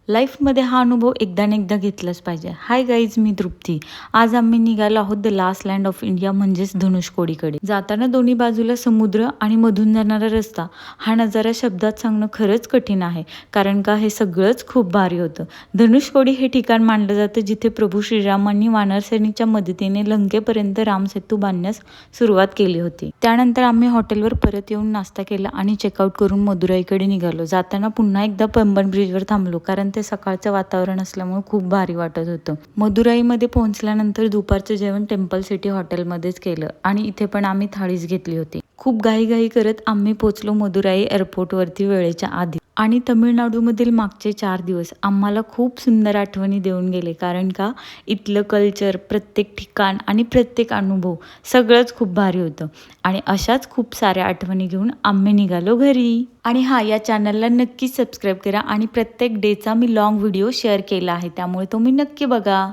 लाईफमध्ये हा अनुभव एकदा ना एकदा घेतलाच पाहिजे. हाय गाईज, मी तृप्ती. आज आम्ही निघालो आहोत the last land of India म्हणजेच धनुषकोडीकडे. जाताना दोन्ही बाजूला समुद्र आणि मधून जाणारा रस्ता. हा नजारा शब्दात सांगणं खरंच कठीण आहे, कारण का हे सगळंच खूप भारी होतं. धनुषकोडी हे ठिकाण मानलं जातं जिथे प्रभू श्रीरामांनी वानर सैनिकच्या मदतीने लंकेपर्यंत रामसेतू बांधण्यास सुरुवात केली होती. त्यानंतर आम्ही हॉटेलवर परत येऊन नाश्ता केला आणि चेकआउट करून मदुराईकडे निघालो. जाताना पुन्हा एकदा पंबन ब्रिजवर थांबलो, कारण ते सकाळचं वातावरण असल्यामुळे खूप भारी वाटत होतं. मदुराईमध्ये पोहोचल्यानंतर दुपारचं जेवण टेम्पल सिटी हॉटेलमध्येच केलं आणि इथे पण आम्ही थाळीच घेतली होती. खूप घाईघाई करत आम्ही पोहोचलो मदुराई एअरपोर्टवरती वेळेच्या आधी. आणि तमिळनाडूमधील मागचे 4 दिवस आम्हाला खूप सुंदर आठवणी देऊन गेले, कारण का इथलं कल्चर, प्रत्येक ठिकाण आणि प्रत्येक अनुभव सगळंच खूप भारी होतं. आणि अशाच खूप साऱ्या आठवणी घेऊन आम्ही निघालो घरी. आणि हां, या चॅनलला नक्की सबस्क्राईब करा आणि प्रत्येक डेचा मी लॉंग व्हिडिओ शेअर केला आहे, त्यामुळे तुम्ही नक्की बघा.